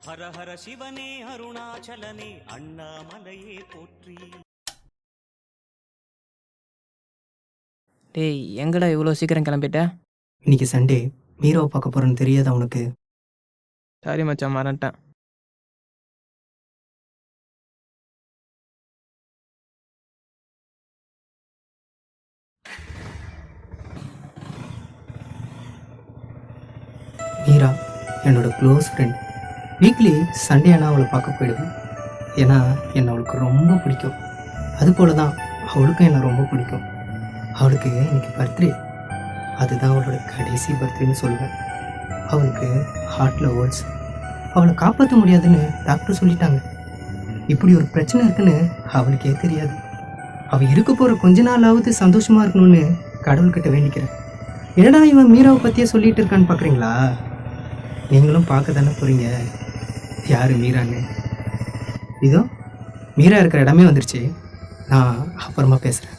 ஹர ஹர சிவனே அருணாச்சலனே அண்ணாமலையே போற்றி. டேய் எங்கடா இவ்வளோ சீக்கிரம் கிளம்பிட்ட? இன்னைக்கு சண்டே, மீராவை பார்க்க போறேன்னு தெரியாதா உனக்கு? சாரி மச்சான், மறந்துட்டேன். மீரா என்னோட க்ளோஸ் ஃப்ரெண்ட். வீக்லி சண்டே ஆனால் அவளை பார்க்க போயிடுவேன். ஏன்னா என்னை அவளுக்கு ரொம்ப பிடிக்கும். அதுபோல தான் அவளுக்கும் என்னை ரொம்ப பிடிக்கும். அவளுக்கு இன்னைக்கு பர்த்டே. அதுதான் அவளோட கடைசி பர்த்டேன்னு சொல்லுவேன். அவளுக்கு ஹார்ட்டில் ஹோல்ஸ். அவளை காப்பாற்ற முடியாதுன்னு டாக்டர் சொல்லிட்டாங்க. இப்படி ஒரு பிரச்சனை இருக்குன்னு அவளுக்கே தெரியாது. அவள் இருக்க போகிற கொஞ்ச நாளாவது சந்தோஷமாக இருக்கணும்னு கடவுள்கிட்ட வேண்டிக்கிறேன். என்னடா இவன் மீராவை பற்றியே சொல்லிட்டு இருக்கான்னு பார்க்குறீங்களா? நீங்களும் பார்க்க தானே போகிறீங்க யார் மீரான்னு. இதோ மீரா இருக்கிற இடமே வந்துருச்சு. நான் அப்புறமா பேசுகிறேன்.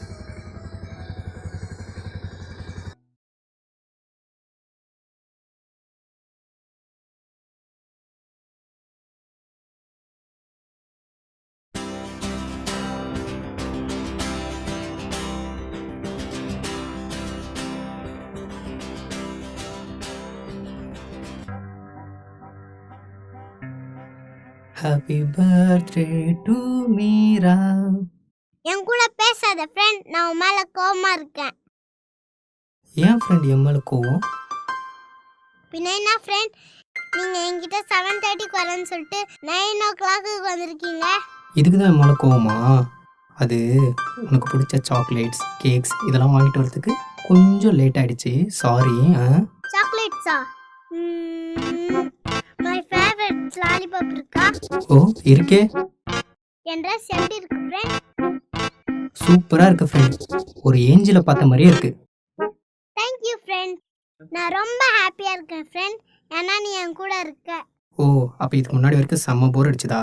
Happy birthday to Meera. என் கூட பேசாத ஃப்ரெண்ட், நான் உன் மேல கோவமா இருக்கேன். ஏன் ஃப்ரெண்ட் என் மேலே கோவம்? பின்ன என்ன ஃப்ரெண்ட், நீங்க என்கிட்ட 7:30க்கு வரேன்னு சொல்லிட்டு 9 o'clock வந்திருக்கீங்க. இதுக்கு தான் என் மேலே கோவமா? அது உனக்கு பிடிச்ச சாக்லேட்ஸ், கேக்ஸ் இதெல்லாம் வாங்கிட்டு வரதுக்கு கொஞ்சம் லேட் ஆகிடுச்சு. சாரி. சாக்லேட்ஸா? மை ஃபேவரட் லாலிபாப் இருக்கா? ஓ இருக்கே. என் ட்ரெஸ் எப்படி இருக்கு ஃப்ரெண்ட்? சூப்பராக இருக்கு ஃப்ரெண்ட். ஒரு ஏஞ்சலை பார்த்த மாதிரியே இருக்கு. Thank you friend. நான் ரொம்ப ஹாப்பியா இருக்கேன் ஃப்ரெண்ட், ஏன்னா நீ என் கூட இருக்க. ஓ அப்போ இதுக்கு முன்னாடி வரைக்கும் செம்ம போர் அடிச்சுதா?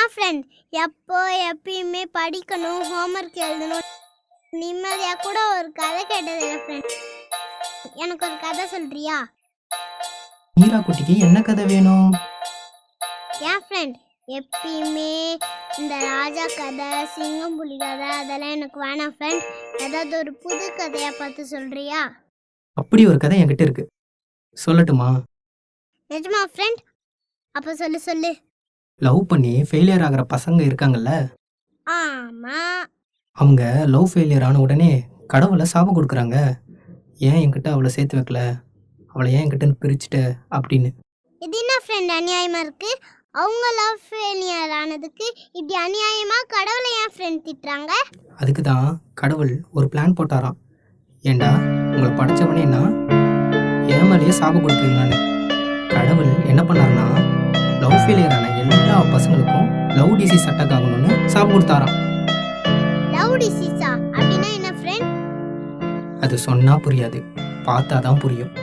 ஏன் ஃப்ரெண்ட், எப்பயுமே படிக்கணும், ஹோம்ஒர்க் எழுதணும், நிம்மதியாக கூட ஒரு கதை கேட்டதில்லை ஃப்ரெண்ட். எனக்கு ஒரு கதை சொல்றியா? மீரா குட்டிக்கு என்ன கதை வேணும்? ஏன் ஃப்ரெண்ட், எப்பயுமே இந்த ராஜா கதை, சிங்கம் புலி கதை அதெல்லாம் எனக்கு வேணாம் ஃப்ரெண்ட். ஏதாவது ஒரு புது கதையா பார்த்து சொல்றியா? அப்படி ஒரு கதை என்கிட்ட இருக்கு, சொல்லட்டுமா? நிஜமா ஃப்ரெண்ட்? அப்போ சொல்லு சொல்லு. லவ் பண்ணி ஃபெயிலியர் ஆகிற பசங்க இருக்காங்கல்ல, ஆமா. அவங்க லவ் ஃபெயிலியர் ஆன உடனே கடவுளை சாபம் கொடுக்குறாங்க. ஏன் என்கிட்ட அவளை சேர்த்து வைக்கல, அவளை ஏன் என்கிட்ட பிரிச்சுட்ட அப்படின்னு. இது என்ன ஃப்ரெண்ட் அநியாயமா இருக்கு? அவங்க லவ் ஃபெயிலியர் ஆனதுக்கு இப்படி அநியாயமா கடவுளை ஏன் ஃப்ரெண்ட் திட்டுறாங்க? அதுக்கு தான் கடவுள் ஒரு பிளான் போட்டாராம். ஏண்டா உங்களை படைச்சவனேன்னா ஏன் மேலேயே சாபம் கொடுக்குறீங்களான்னு. கடவுள் என்ன பண்ணாருன்னா, லவ் ஃபெயிலியர் ஆன எல்லா பசங்களுக்கும் லவ் டிசீஸ் அட்டாக் ஆகணும்னு சாபம் கொடுத்தாராம். லவ் டிசீஸா? அப்படின்னா என்ன ஃப்ரெண்ட்? அது சொன்னா புரியாது, பார்த்தா தான் புரியும்.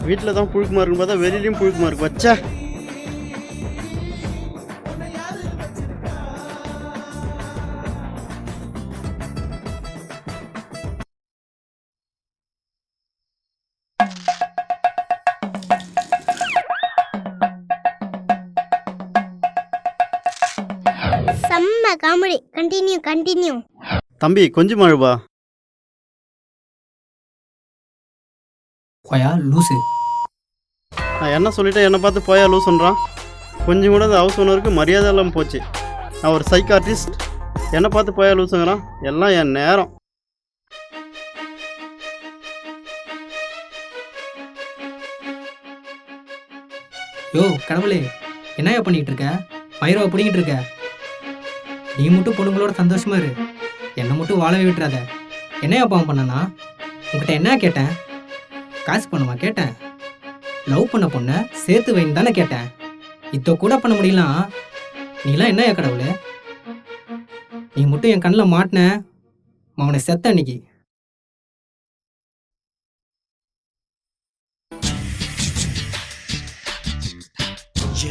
வீட்டில் தான் புழுக்கமாக இருக்குன்னு பார்த்தா வெளியிலையும் புழுக்கமாக இருக்கு. வச்சா காமெடி. கண்டினியூ. தம்பி கொஞ்சம் அழுவா. கொயா லூசு. நான் என்ன சொல்லிட்டேன், என்னை பார்த்து போயா லூசுன்றான். கொஞ்சம் கூட அந்த ஹவுஸ் ஓனருக்கு மரியாதை இல்லாமல் போச்சு. நான் ஒரு சைக்கார்டிஸ்ட், என்னை பார்த்து போயா லூசுங்கிறான். எல்லாம் என் நேரம். யோ கடவுளே, என்னையா பண்ணிட்டு இருக்க? பயிரவை பிடிக்கிட்டு இருக்க? நீ மட்டும் பொண்ணுங்களோட சந்தோஷமா இரு, என்னை மட்டும் வாழவே விட்டுறாத. என்னையா பாவம் பண்ணனா? உங்ககிட்ட என்ன கேட்டேன்? காசு பண்ணுமா கேட்டேன்? லவ் பண்ண பொண்ணை சேர்த்து வைன்னு தானே கேட்டேன். இதை கூட பண்ண முடியலாம். நீலாம் என்னையா கடவுளே? நீ மட்டும் என் கண்ணில் மாட்டின, அவனை செத்த அன்னைக்கு.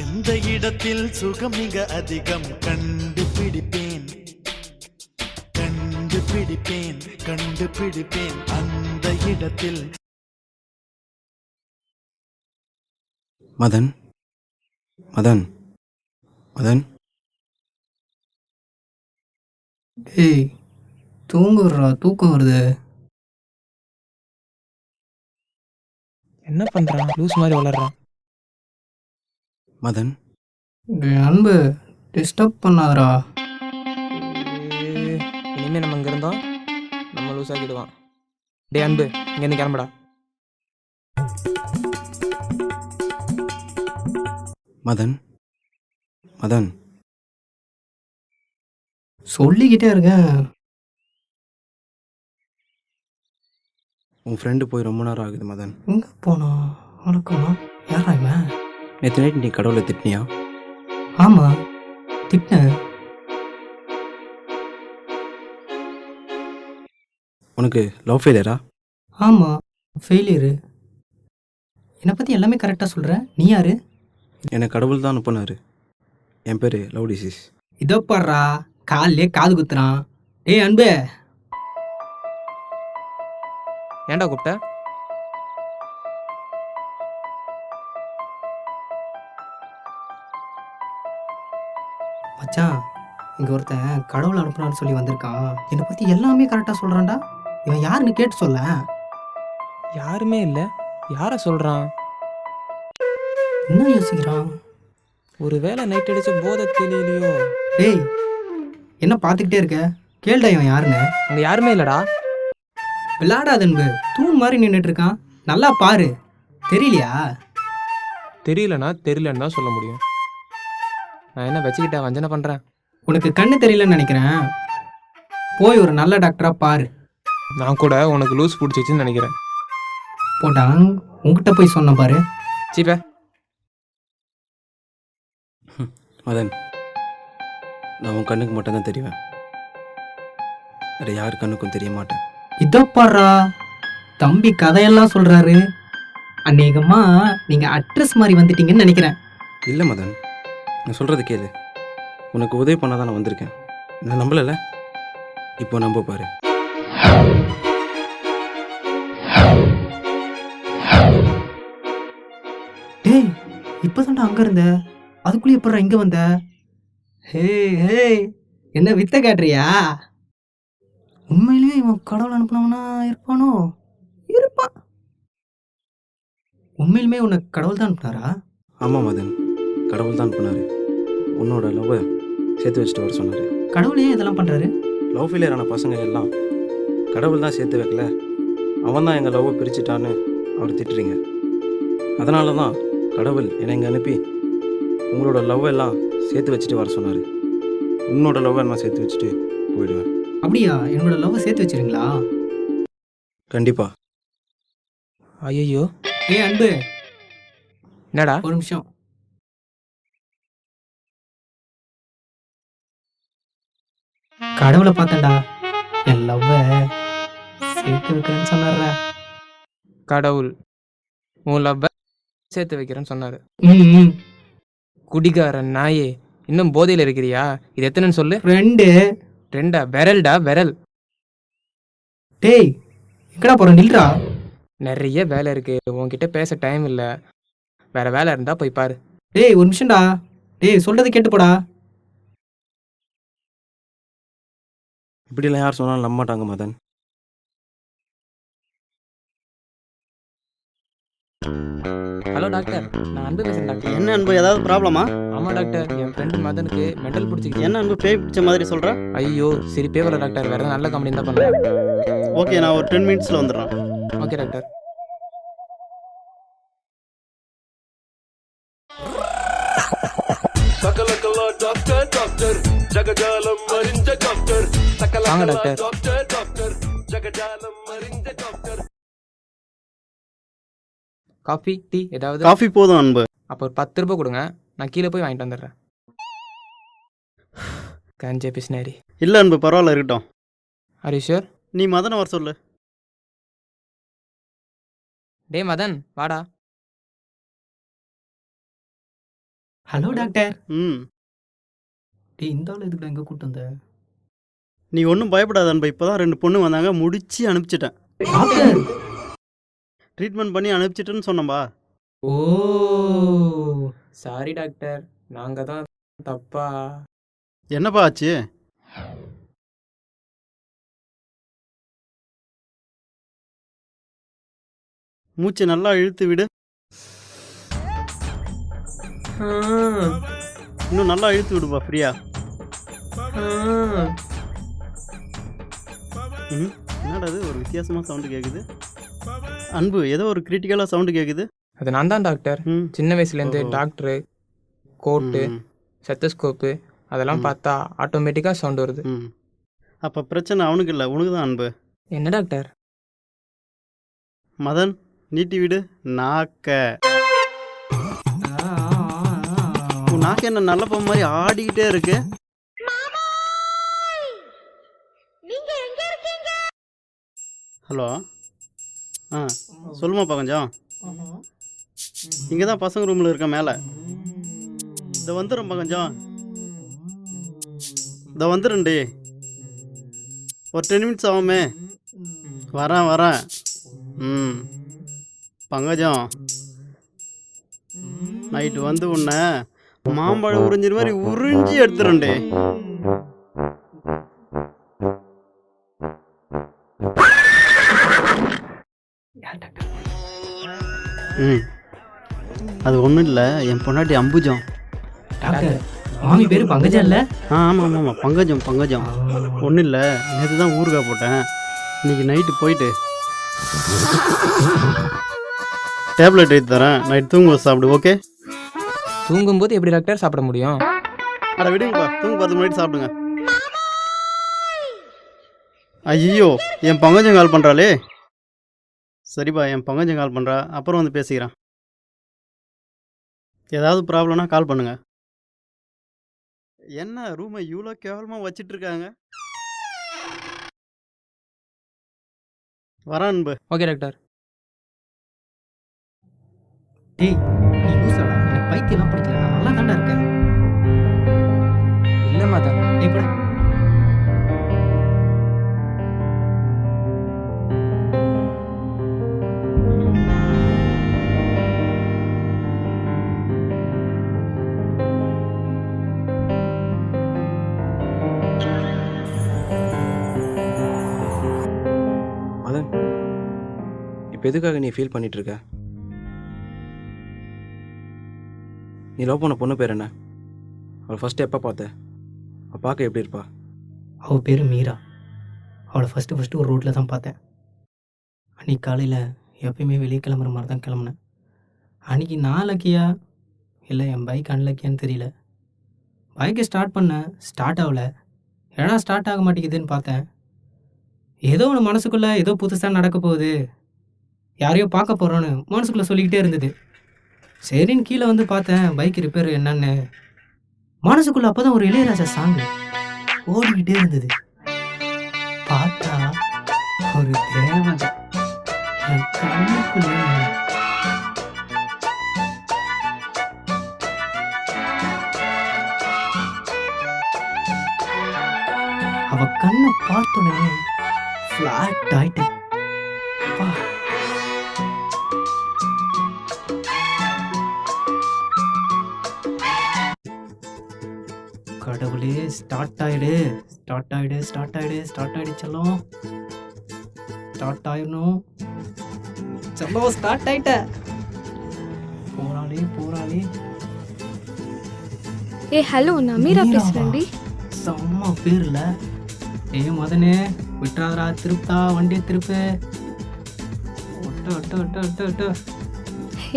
எந்த இடத்தில் சுகம் மிக அதிகம் கண்டுபிடிப்பேன் அந்த இடத்தில். மதன் மதன் மதன் ஏய் தூங்குறா, தூக்கம் வருது. என்ன பண்ணுறான்? லூஸ் மாதிரி வளர்றான். மதன் என் அன்பு டிஸ்டர்ப் பண்ணாதடா. இனிமேல் நம்ம இங்கே இருந்தோம் நம்ம லூஸ் ஆக்கிடுவான். டே அன்பு, இங்கேருந்து கிளம்புடா. மதன் மதன் சொல்லிக்கிட்டே இருக்கேன். உன் ஃப்ரெண்டு போய் ரொம்ப நேரம் ஆகுது மதன். எங்கே போனா? வணக்கம்மா. யாரா இவன்? நேற்று நைட் நீ கடவுளை திட்டினியா? ஆமாம் திட்டினேன். உனக்கு லவ் ஃபெயிலியரா? ஆமாம் ஃபெயிலியரு. என்னை பற்றி எல்லாமே கரெக்டாக சொல்கிற. நீ யாரு? என்னை கடவுள் தான் அனுப்புனாரு. என் பேர் லவ் டிசீஸ். இதோ பாடுறா, காலிலே காது குத்துறான். ஏய் அன்பு, ஏன்டா கூப்பிட்ட? மச்சான் இங்கே ஒருத்தன் கடவுள் அனுப்புனான்னு சொல்லி வந்திருக்கான். என்னை பற்றி எல்லாமே கரெக்டாக சொல்கிறான்டா. இவன் யாருன்னு கேட்டு சொல்ல. யாருமே இல்லை. யாரை சொல்கிறான்? என்ன யோசிக்கிறான்? ஒரு வேளை நைட் அடிச்ச போதை தெரியலையோ? டேய் என்ன பார்த்துக்கிட்டே இருக்க? கேள்டா இவன் யாருன்னு. அங்கே யாருமே இல்லைடா. விளையாடாத அன்பு, தூண் மாதிரி நின்றுட்டு இருக்கான். நல்லா பாரு. தெரியலையா? தெரியலன்னா தெரியலன்னு தான் சொல்ல முடியும். நான் என்ன வச்சுக்கிட்டா வஞ்சனை பண்ணுறேன்? உனக்கு கண்ணு தெரியலன்னு நினைக்கிறேன். போய் ஒரு நல்ல டாக்டராக பாரு. நான் கூட உனக்கு லூஸ் பிடிச்சிச்சின்னு நினைக்கிறேன். போட்டான் உங்ககிட்ட போய் சொன்ன பாரு. சீப்ப மதன், நான் உன் கண்ணுக்கு மட்டும்தான் தெரிவேன். வேறு யார் கண்ணுக்கும் தெரிய மாட்டேன். இதோ பாடுறா, தம்பி கதையெல்லாம் சொல்கிறாரு. அநேகமா நீங்கள் அட்ரஸ் மாதிரி வந்துட்டீங்கன்னு நினைக்கிறேன். இல்லை மதன், நான் சொல்கிறது கேளு. உனக்கு உதவி பண்ண தான் நான் வந்திருக்கேன். நான் நம்பலைல்ல, இப்போ நம்ப பாரு. டேய் இப்போதான்டா அங்கே இருந்த, அதுக்குள்ளே எப்படா இங்கே வந்த? ஹே ஹே, என்ன வித்த காட்டுறியா? உண்மையிலேயே இவன் கடவுள் அனுப்பினவனா இருப்பானோ? இருப்பான். உண்மையிலுமே உனக்கு கடவுள் தான் அனுப்புனாரா? ஆமாம் மதன், கடவுள் தான் அனுப்புனாரு. உன்னோட லவ்வை சேர்த்து வச்சுட்டு வர சொன்னார். கடவுளே இதெல்லாம் பண்ணுறாரு? லவ் ஃபெயிலியரான பசங்க எல்லாம் கடவுள் தான் சேர்த்து வைக்கல, அவன் தான் எங்கள் லவ்வை பிரிச்சுட்டான்னு அவர் திட்டுறீங்க. அதனால தான் கடவுள் என்னை இங்கே அனுப்பி உங்களோட லவ் எல்லாம் சேர்த்து வச்சுட்டு வர சொன்னார். உன்னோட லவ்வை நான் சேர்த்து வச்சுட்டு போயிடுவேன். அப்படியா? என்னோட லவ்வை சேர்த்து வச்சிருங்களா? கண்டிப்பாக. ஐயோ ஏய் அன்பு, என்னடா? ஒரு நிமிஷம். கடவுளை பார்த்தேன்டா, என் லவ்வை சேர்த்து வைக்கிறேன்னு சொன்னார்ரா. கடவுள் உன் லவ்வை சேர்த்து வைக்கிறேன்னு சொன்னாரு. ம், குடிகார நாயே, இன்னும் போதையில் இருக்கிறியா? இது எத்தனைன்னு சொல்லு. ரெண்டு. ரெண்டா? விரல்டா விரல். டேய் எங்கடா போற? நில்றா. நிறைய வேலை இருக்கு, உன்கிட்ட பேச டைம் இல்லை. வேற வேலை இருந்தா போய் பாரு. டேய் ஒரு நிமிஷம்டா. டேய் சொல்றது கேட்டு போடா. இப்படிலாம் யார் சொன்னாலும் நம்ப மாட்டாங்க மதன். ஹலோ டாக்டர், நான் அன்பு பேசுகிறேன் டாக்டர். என்ன அன்பு, ஏதாவது ப்ராப்ளமா? ஆமாம் டாக்டர், என் ஃப்ரெண்டு மதனுக்கு மெண்டல் பிடிச்சிக்கிச்சு. என்ன அன்பு, பேய் பிடிச்ச மாதிரி சொல்கிற? ஐயோ சிரிப்பே வரல டாக்டர், வேறு நல்ல கம்பெனி தான் பண்ணுறேன். ஓகே, நான் ஒரு 10 மினிட்ஸில் வந்துடுறேன். Okay doctor. வாங்க டாக்டர். காஃபி டீ ஏதாவது? காஃபி போதும் அன்பு. அப்போ ஒரு 10 ரூபாய் கொடுங்க, நான் கீழே போய் வாங்கிட்டு வந்துடுறேன். கஞ்சே பிஸ்னாரி. இல்லை அன்பு, பரவாயில்ல, இருக்கட்டும். Are you sure? நீ மதனை வர சொல்லு. டே மதன் வாடா. Hello doctor. ம், டேய் இந்த ஆள் எதுக்குடா எங்கே கூட்டு வந்த? நீ ஒன்றும் பயப்படாத அன்பு. இப்போ தான் 2 பொண்ணு வந்தாங்க, முடிச்சு அனுப்பிச்சிட்டேன். டாக்டர். ட்ரீட்மெண்ட் பண்ணி அனுப்பிச்சிட்டேன்னு சொன்னம்பா. ஓ சாரி டாக்டர், நாங்கள் தான் தப்பா. என்னப்பா ஆச்சு? மூச்சு நல்லா இழுத்து விடு. இன்னும் நல்லா இழுத்து விடுப்பா, ஃப்ரீயா. என்னடா அது, ஒரு வித்தியாசமாக சவுண்டு கேட்குது. அன்பு, ஏதோ ஒரு கிரிட்டிக்கலாக சவுண்டு கேட்குது. அது நான் தான் டாக்டர். ம், சின்ன வயசுலேருந்து ஓஹோ. டாக்டரு, கோட்டு, ம், செத்தஸ்கோப்பு அதெல்லாம் பார்த்தா ஆட்டோமேட்டிக்காக சவுண்ட் வருது. ம். அப்போ பிரச்சனை அவனுக்கு இல்லை, உனக்கு தான் அன்பு. என்ன டாக்டர்? மதன், நீட்டி விடு நாக்க. உன் நாக்கு என்ன நல்ல பொம்மை மாதிரி ஆடிக்கிட்டே இருக்கு. ஹலோ, ஆ சொல்லுமாப்பா கொஞ்சம். இங்கே தான் பசங்க ரூமில் இருக்க மேலே. இதை வந்துடும்ப்பா கொஞ்சம். இதை வந்துடும்டி, ஒரு 10 மினிட்ஸ் ஆகுமே. வரேன். ம், பங்கஜம் நைட்டு வந்து உன்னை மாம்பழம் உறிஞ்சிற மாதிரி உறிஞ்சி எடுத்துறேன்டே. ம், அது ஒன்றும் இல்லை, என் பொண்டாட்டி அம்புஜம். டாக்டர் மாமி பேர் பங்கஜம் இல்லை? ஆமாம், பங்கஜம். ஒன்றும் இல்லை, நேற்று தான் ஊறுகாய் போட்டேன். இன்னைக்கு நைட்டு போயிட்டு டேப்லெட் எடுத்து தரேன், நைட் தூங்க சாப்பிடு. ஓகே? தூங்கும்போது எப்படி டாக்டர் சாப்பிட முடியும்? அட விடுங்கப்பா, தூங்க 10 மினிட் சாப்பிடுங்க. ஐயோ, என் பங்கஜம் கால் பண்ணுறாளே. சரிப்பா, என் பங்கஜம் கால் பண்ணுறா, அப்புறம் வந்து பேசிக்கிறேன். ஏதாவது ப்ராப்ளம்னா கால் பண்ணுங்க. என்ன ரூமை இவ்வளோ கேவலமாக வச்சிட்டு இருக்காங்க. வரேன் அன்பு. Okay doctor. டேய் நீ லூசாடா, எனக்கு பைத்தியெல்லாம் பிடிக்கல, நான் நல்லா தாண்டா இருக்கேன். இல்லை மதன். டேய் போடா. மதன், இப்போ எதுக்காக நீ ஃபீல் பண்ணிட்டு இருக்க? நீ லவ் பண்ண பொண்ணு பேர் என்ன? அவளை ஃபஸ்ட்டு எப்போ பார்த்த? அவள் பார்க்க எப்படி இருப்பா? அவள் பேர் மீரா. அவளை ஃபஸ்ட்டு ஒரு ரோட்டில் தான் பார்த்தேன். அன்றைக்கி காலையில் எப்பயுமே வெளியே கிளம்புற மாதிரி தான் கிளம்புனேன். அன்றைக்கி நான் லக்கியா இல்லை என் பைக் அன்லக்கியான்னு தெரியல. பைக்கை ஸ்டார்ட் பண்ணேன், ஸ்டார்ட் ஆகலை. ஏன்னா ஸ்டார்ட் ஆக மாட்டேங்குதுன்னு பார்த்தேன். ஏதோ ஒன்று மனசுக்குள்ளே ஏதோ புதுசாக நடக்க போகுது, யாரையோ பார்க்க போகிறோன்னு மனசுக்குள்ளே சொல்லிக்கிட்டே இருந்தது. சரின்னு கீழே வந்து பார்த்தேன் பைக் ரிப்பேர் என்னன்னு. மனசுக்குள்ளே அப்போ தான் ஒரு இளையராஜா சாங் ஓடிக்கிட்டே இருந்தது. பார்த்தா ஒரு தேவதை என் கண்ணுக்குள்ளே நின்னு. அவ கண்ணை பார்த்தோன்னே ஃப்ளாட் ஆயிட்டேன். அப்பா. கடவுளே, ஸ்டார்ட் ஆயிடு ஸ்டார்ட் ஆயிடு ஸ்டார்ட் ஆயிடு ஸ்டார்ட் ஆயிடு செல்லம். ஸ்டார்ட் ஆயிடணும் செல்லம். ஸ்டார்ட் ஆயிட்ட. போறாளே போறாளே. ஏ ஹலோ, நான் மீரா மீராவா? பேசுறேன்டி. செம்ம பேர்ல. மதனே விட்டுறாதரா, திருப்பா வண்டியை திருப்பு. ஒட்ட ஒட்ட ஒட்ட ஒட்ட ஒட்ட.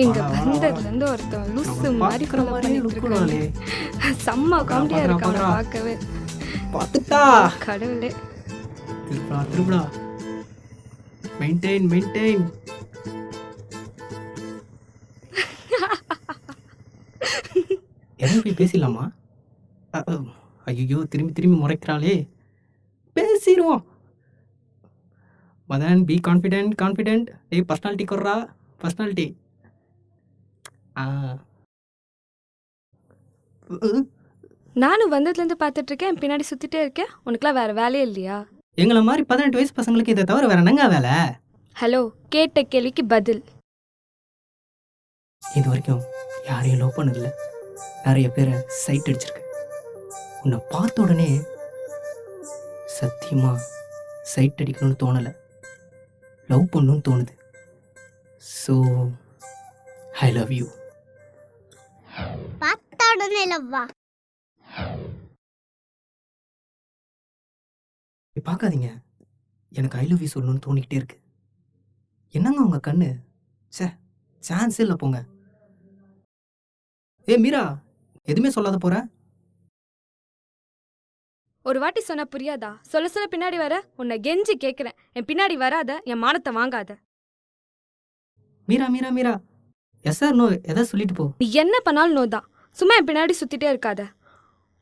இங்க வாடா, வாடா, வந்ததுல இருந்து ஒருத்தன் லூசு அவன் மாதிரி பார்க்குற follow மாதிரியே பண்ணிட்டு look இருக்கானே. விடுறாளே. செம்ம காமெடியா பார்க்கறா, இருக்கான் பார்க்கறா. பார்க்கவே. பார்த்துட்டா. கடவுளே. திருப்படா திருப்படா. Maintain maintain. எதுவும் போய் பேசிடலாமா? ஐயோ, திரும்பி திரும்பி முறைக்கிறாளே. பேசிடுவோம். Madan, be confident confident. ஏய், பர்சனாலிட்டி கொடுறா, பர்சனாலிட்டி. நானும் வந்ததுல இருந்து பார்த்துட்டு இருக்கேன், என் பின்னாடி சுத்திட்டே இருக்கேன். உனக்குலாம் வேற வேலையே இல்லையா? எங்களை மாதிரி 18 வயசு பசங்களுக்கு இதை தவிர வேற என்னங்க வேலை? ஹலோ, கேட்ட கேள்விக்கு பதில். இது வரைக்கும் யாரையும் லவ் பண்ணதில்ல. நிறைய பேரை சைட் அடிச்சிருக்கு. உன்னை பார்த்த உடனே சத்தியமா சைட் அடிக்கணும்னு தோணலை, லவ் பண்ணணும்னு தோணுது. So I love you. பார்த்த உடனே லவ்வா? பார்க்காதீங்க, எனக்கு ஐ லவ் யூ சொல்லணும்னு தோணிக்கிட்டே இருக்கு. என்னங்க உங்க கண்ணு? சான்ஸ் இல்லை போங்க. ஏ மீரா, எதுவுமே சொல்லாத போற? ஒரு வாட்டி சொன்னா புரியாதா? சொல்ல சொல்ல பின்னாடி வர. உன்னை கெஞ்சி கேட்கிறேன், என் பின்னாடி வராத, என் மானத்தை வாங்காத. Meera Meera Meera, yes sir no, எதாவது சொல்லிட்டு போ. நீ என்ன பண்ணாலும் நோதான். சும்மா என் பின்னாடி சுத்திட்டே இருக்காத.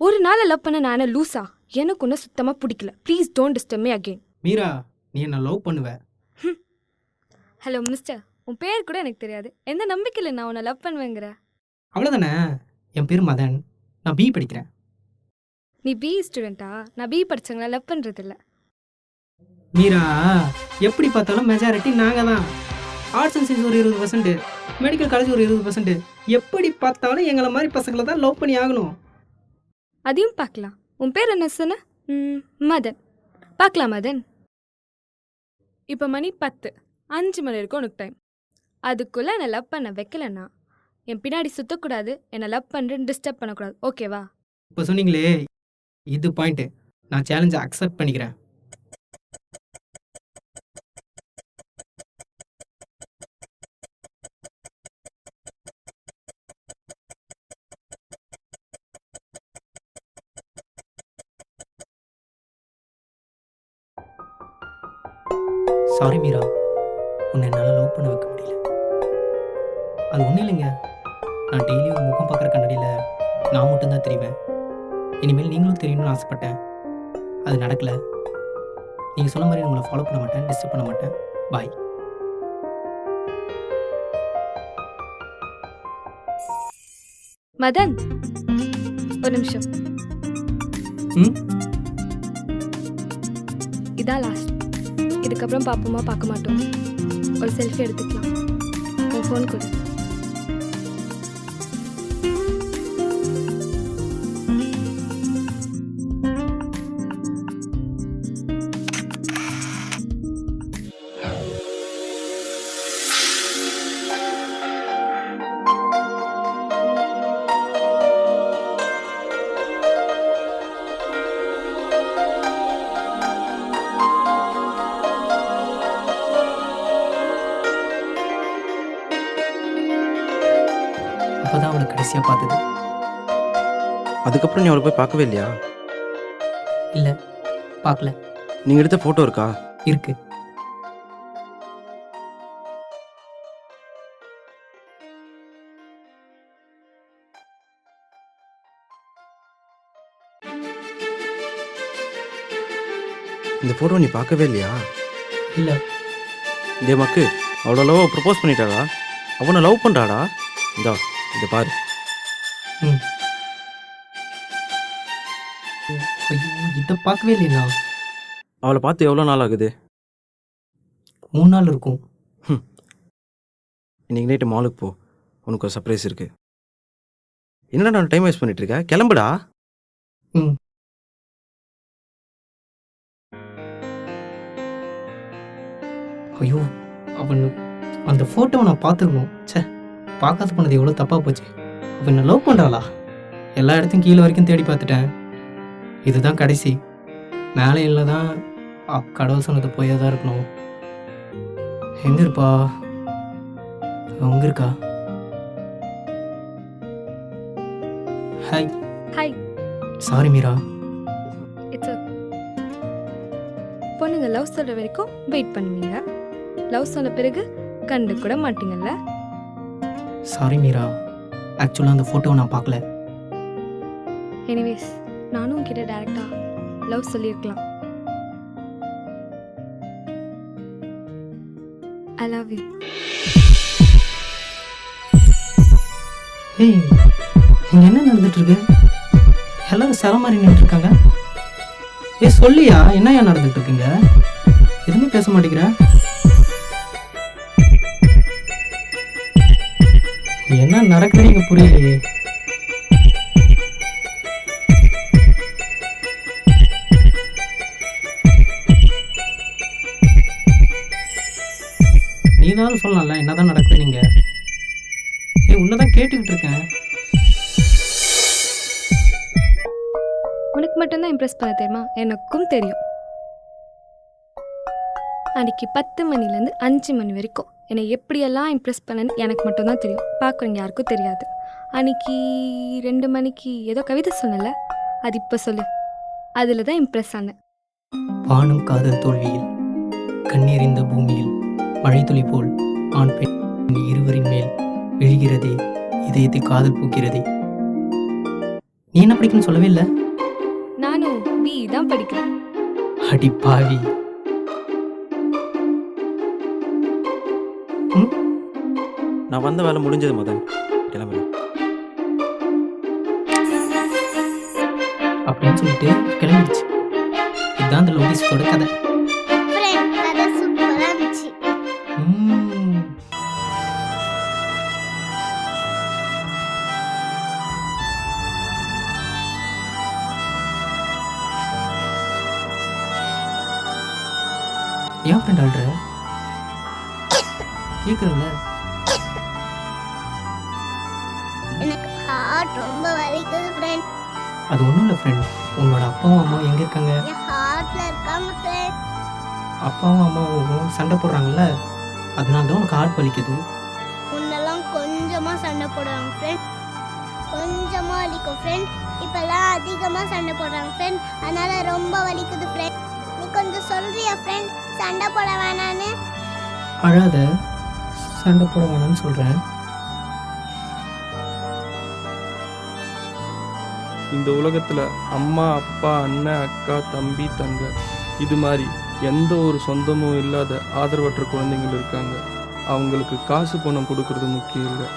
ஒரு நாள் லவ் பண்ண நான் என்ன லூசா? எனக்கு ஒன்றும் சுத்தமா பிடிக்கல. Please don't disturb me again. Meera, நீ என்ன லவ் பண்ணுவ? ஹலோ மிஸ்டர், உன் பேர் கூட எனக்கு தெரியாது. எந்த நம்பிக்கையில் நான் உன்னை லவ் பண்ணுவேங்கிற? அவ்வளோதானே. என் பேர் மதன், நான் பி படிக்கிறேன். நீ பி ஸ்டூடெண்ட்டா? நான் பி படிச்சவங்கள லவ் பண்ணுறது இல்லை. மீரா, எப்படி பார்த்தாலும் மெஜாரிட்டி நாங்கள் தான். ஆர்ட்ஸ் அண்ட் சயின்ஸ் ஒரு 20%, மெடிக்கல் காலேஜ் ஒரு 20%. எப்படி பார்த்தாலும் எங்களை மாதிரி பசங்களை தான் லவ் பண்ணி ஆகணும். அதையும் பார்க்கலாம். உன் பேர் என்ன சொன்ன? மதன். பார்க்கலாம் மதன். இப்போ மணி 10, 5 மணி இருக்கும் உனக்கு டைம். அதுக்குள்ளே என்னை லவ் பண்ண வைக்கலன்னா என் பின்னாடி சுற்றக்கூடாது, என்னை லவ் பண்ணுறேன்னு டிஸ்டர்ப் பண்ணக்கூடாது. ஓகேவா? இப்போ சொன்னீங்களே, இது பாயிண்ட்டு. நான் சேலஞ்சை அக்செப்ட் பண்ணிக்கிறேன். சாரி மீரா, உன்னை என்னால் லவ் பண்ண வைக்க முடியல. அது ஒன்றும் இல்லைங்க, நான் டெய்லியும் முகம் பார்க்குற கண்ணாடியில் நான் மட்டும்தான் தெரிவேன். இனிமேல் நீங்களும் தெரியணும்னு ஆசைப்பட்டேன். அது நடக்கலை. நீங்கள் சொன்ன மாதிரி உங்களை ஃபாலோ பண்ண மாட்டேன், டிஸ்டர்ப் பண்ண மாட்டேன். பாய். மதன், ஒரு நிமிஷம். இதான் லாஸ்ட். இதுக்கப்புறம் பார்ப்போமா பார்க்க மாட்டோம். ஒரு செல்ஃபி எடுத்துக்கலாம். உன் ஃபோன் கொடு. அப்போதான் அவளை கடைசியாக பார்த்தது. அதுக்கப்புறம் நீ அவளை போய் பார்க்கவே இல்லையா? இல்லை, பார்க்கல. நீங்கள் எடுத்த ஃபோட்டோ இருக்கா? இருக்கு. இந்த ஃபோட்டோ நீ பார்க்கவே இல்லையா? இல்லை. இதே மக்கு அவ்வளோ லவ் ப்ரப்போஸ் பண்ணிட்டாடா. அவனை லவ் பண்ணுறாடா. இந்தா இதை பாரு. ம். ஐயோ, இதை பார்க்கவே இல்லைண்ணா. அவளை பார்த்து எவ்வளோ நாள் ஆகுது? 3 நாள் இருக்கும். இன்னைக்கு நைட்டு மாலுக்கு போ, உனக்கு ஒரு சர்ப்ரைஸ் இருக்குது. என்னடா நான் டைம் வேஸ்ட் பண்ணிட்டு இருக்க? கிளம்புடா. ம். ஐயோ, அவன் அந்த ஃபோட்டோவை நான் பார்த்துருக்கணும். ச்சே, பார்க்காத போனது எவ்வளோ தப்பாக போச்சு. அவன் என்ன லவ் பண்ணுறாளா? எல்லா இடத்தையும் கீழே வரைக்கும் தேடி பார்த்துட்டேன். இதுதான் கடைசி. மேலே இல்லை தான் கடவுள் சொன்னது போயே தான் இருக்கணும். எங்கே இருப்பா? அங்கே இருக்கா? Hi. Hi. Sorry Meera. It's பொண்ணுங்க லவ் சொல்கிற வரைக்கும் வெயிட் பண்ணுவீங்க, லவ் சொன்ன பிறகு கண்டு கூட மாட்டீங்கல்ல. சாரி மீரா, ஆக்சுவலாக அந்த ஃபோட்டோவை நான் பார்க்கல. எனிவேஸ், நானும் உங்ககிட்ட டேரெக்டாக லவ் சொல்லியிருக்கலாம். I love you. ஏய், இங்கே என்ன நடந்துட்டு இருக்கு? எல்லாரும் சில மாதிரி நின்றுருக்காங்க. சொல்லியா, என்னையா நடந்துட்டு இருக்குங்க? எதுவுமே பேச மாட்டேங்கிற. என்ன நடக்குதுன்னு இங்க புரியலையே. நீனாலும் சொல்லலாம்ல என்னதான் நடக்குது. நீங்க உன்னதான் கேட்டுக்கிட்டு இருக்கேன். உனக்கு மட்டும்தான் இம்ப்ரெஸ் பண்ண தெரியுமா? எனக்கும் தெரியும். அன்றைக்கி 10 மணிலேருந்து 5 மணி வரைக்கும் என்னை எப்படியெல்லாம் இம்ப்ரெஸ் பண்ணேன்னு எனக்கு மட்டும்தான் தெரியும். பார்க்குறவங்க யாருக்கும் தெரியாது. அன்றைக்கி 2 மணிக்கு ஏதோ கவிதை சொன்னல, அது இப்போ சொல்லு. அதில் தான் இம்ப்ரெஸ் ஆனேன். வானும் காதல் தோல்வியில், கண்ணீர் இந்த பூமியில், மழை துளி போல் ஆண் பெண் இருவரின் மேல் விழுகிறதே, இதயத்தில் காதல் பூக்கிறதே. நீ என்ன படிக்கணும்னு சொல்லவே இல்லை. நானும் பி தான் படிக்கிறேன். அடி பாவி. நான் வந்த வேலை முடிஞ்சது மதன், கிளம்புறேன் அப்படின்னு சொல்லிட்டு கிளம்பிடுச்சு. இதுதான் அந்த லோகிஸோட கதை. ஃப்ரெண்ட், கதை சூப்பரா இருந்துச்சு. ஏன் ஃப்ரெண்ட் ஆள்ற? கேட்குறல. எனக்கு ஹார்ட் ரொம்ப வலிக்குது ஃப்ரெண்ட். அது ஒன்றும் இல்லை ஃப்ரெண்ட். உன்னோட அப்பாவும் அம்மாவும் எங்கே இருக்காங்க? என் ஹார்ட்ல இருக்காங்க ஃப்ரெண்ட். அப்பாவும் அம்மாவும் சண்டை போடுறாங்கல்ல, அதனால தான் உனக்கு ஹார்ட் வலிக்குது. முன்னெல்லாம் கொஞ்சமா சண்டை போடுவாங்க ஃப்ரெண்ட், கொஞ்சமா வலிக்கும் ஃப்ரெண்ட். இப்பெல்லாம் அதிகமா சண்டை போடுறாங்க ஃப்ரெண்ட், அதனால ரொம்ப வலிக்குது ஃப்ரெண்ட். நீ கொஞ்சம் சொல்றியா ஃப்ரெண்ட், சண்டை போட வேணான்னு? அழாத, சண்டை போட வேணாம்னு சொல்கிறேன். இந்த உலகத்தில் அம்மா அப்பா அண்ணன் அக்கா தம்பி தங்க இது மாதிரி எந்த ஒரு சொந்தமும் இல்லாத ஆதரவற்ற குழந்தைங்கள் இருக்காங்க. அவங்களுக்கு காசு பணம் கொடுக்கறது முக்கியம் இல்லை.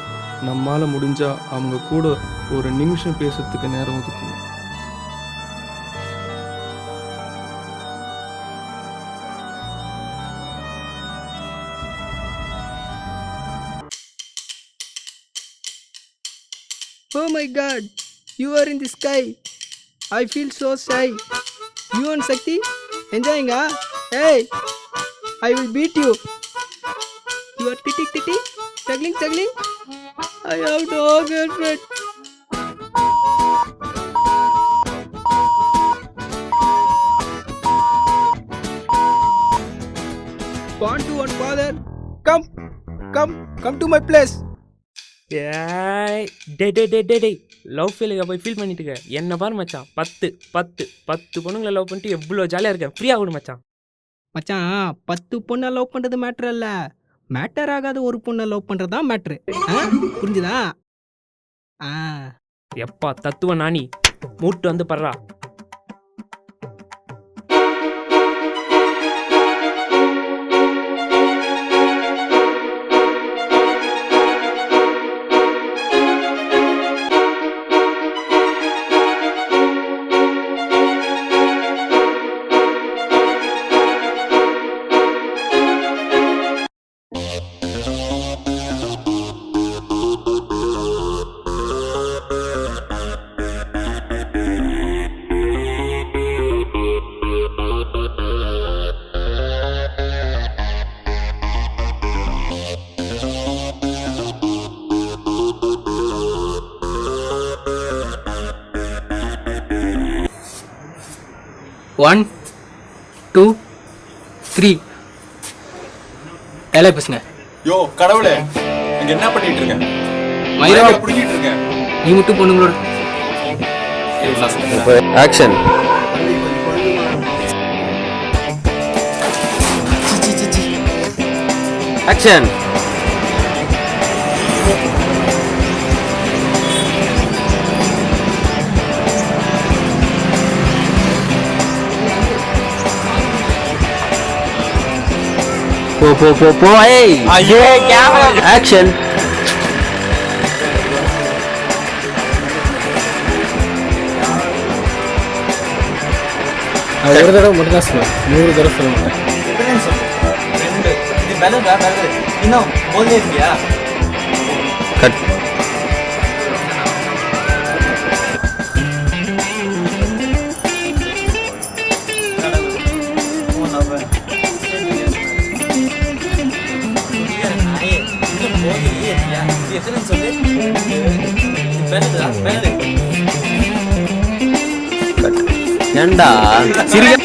நம்மால் முடிஞ்சால் அவங்க கூட ஒரு நிமிஷம் பேசுறதுக்கு நேரம் ஒதுக்கணும். Oh my god, you are in the sky. I feel so shy. You and Sakti enjoying, huh? Hey, I will beat you. You are titty, struggling. I have no girlfriend. Want to one father? Come to my place. டே love ஃபீலுக்கு போய் feel பண்ணிட்டு இருக்க. என்ன பாரு மச்சான், 10 பொண்ணுங்களை love பண்ணிட்டு எவ்வளோ ஜாலியாக இருக்கேன். ஃப்ரீயாக விடு மச்சான். மச்சான், 10 பொண்ணை லவ் பண்ணுறது மேட்ரு இல்லை, மேட்டர் ஆகாத ஒரு பொண்ணை லவ் பண்ணுறது தான் மேட்ரு. புரிஞ்சுதா? எப்பா தத்துவ நானி மூட்டு வந்து படுறா. 1 2 3 வேலை பேசுங்க. யோ கடவுளே, இங்க என்ன பண்ணிட்டு இருக்க? மயிரா புடிச்சிட்டு இருக்க. நீ மட்டும் பொண்ணுங்களோட ஆக்ஷன். ஆக்ஷன். போ ஏய் ஆக்ஷன். ஒரு தடவை மட்டும் தான் சொல்லுவேன், 100 தடவை சொல்ல மாட்டேன். இன்னும் போதே இருக்கியா? கட். ஏண்டா சிரிக்க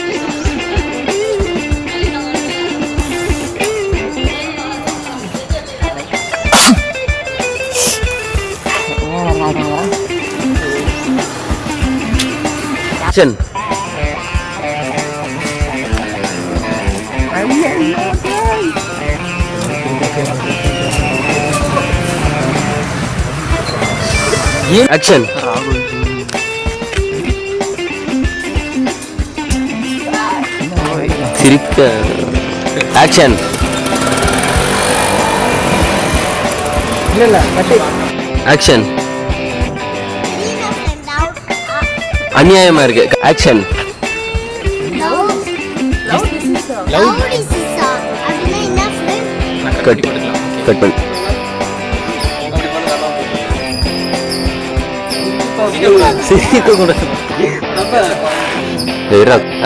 ஆக்ஷன். ஆக்ஷன். சிரிக்க. ஆக்ஷன். ஆக்ஷன். அநியாயமா இருக்கு. ஆக்ஷன். கட் கட் பண்ணு.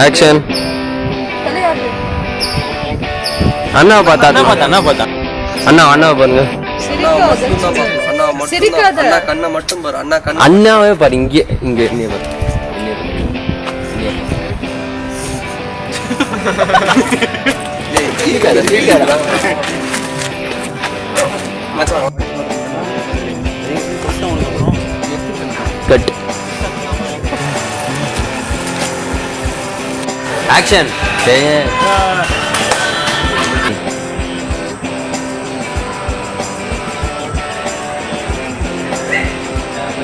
ஆக்ஷன். அண்ணாவை பார்த்தா அண்ணாவை பாருங்க. அண்ணாவே பாரு. இங்கே இங்க cut. Action.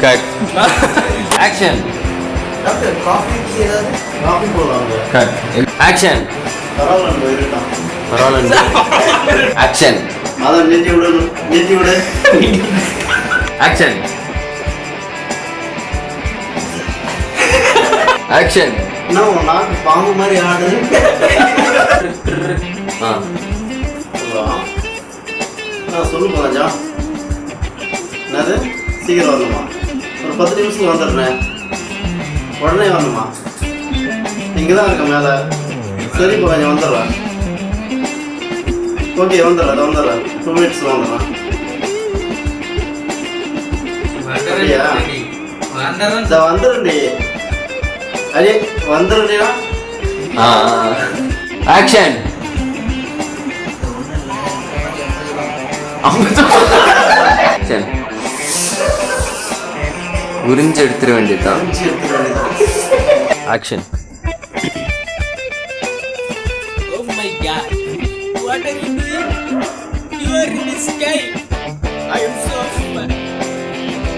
Cut. Action. Cut. Action. பரவாயில்ல. ஆக்ஷன். ஆக்ஷன். ஆக்ஷன். பாம்பு மாதிரி ஆடுது. சொல்லு ராஜா. என்னது சீக்கிரம் வரணுமா? ஒரு 10 நிமிஷத்துல வந்துடுறேன். உடனே வரணுமா? இங்கே தான் இருக்க மேலே. சரி இப்போ கொஞ்சம் வந்துடுறேன். ஓகே வந்துடுறேன் 2 மினிட்ஸில் வந்துடுறேன். அப்படியா? வந்துடுறேன்டி. அடே வந்துடுறேன்னா ஆக்ஷன். ஆக்ஷன். உறிஞ்சு எடுத்துட வேண்டியதுதான். ஆக்ஷன்.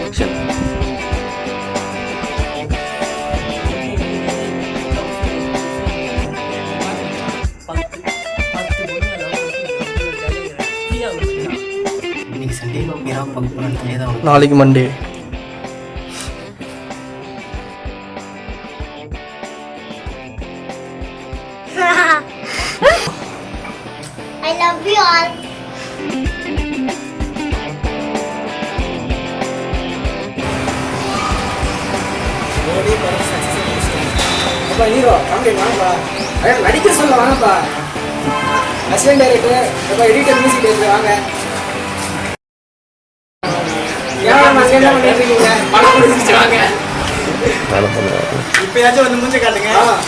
ஆக்ஷன். நாளைக்கு Monday. I love you all. Hero complete வாங்கப்பா. நடிக்க சொல்ல வாங்கப்பா. Assistant director editor music director வாங்க. ஏன் என்ன பண்ணிட்டு இருக்கீங்க? படம் முடிச்சிட்டு வாங்க. வேலை பண்ணுறாரு. இப்பயாச்சும் வந்து மூஞ்ச காட்டுங்க. அதான்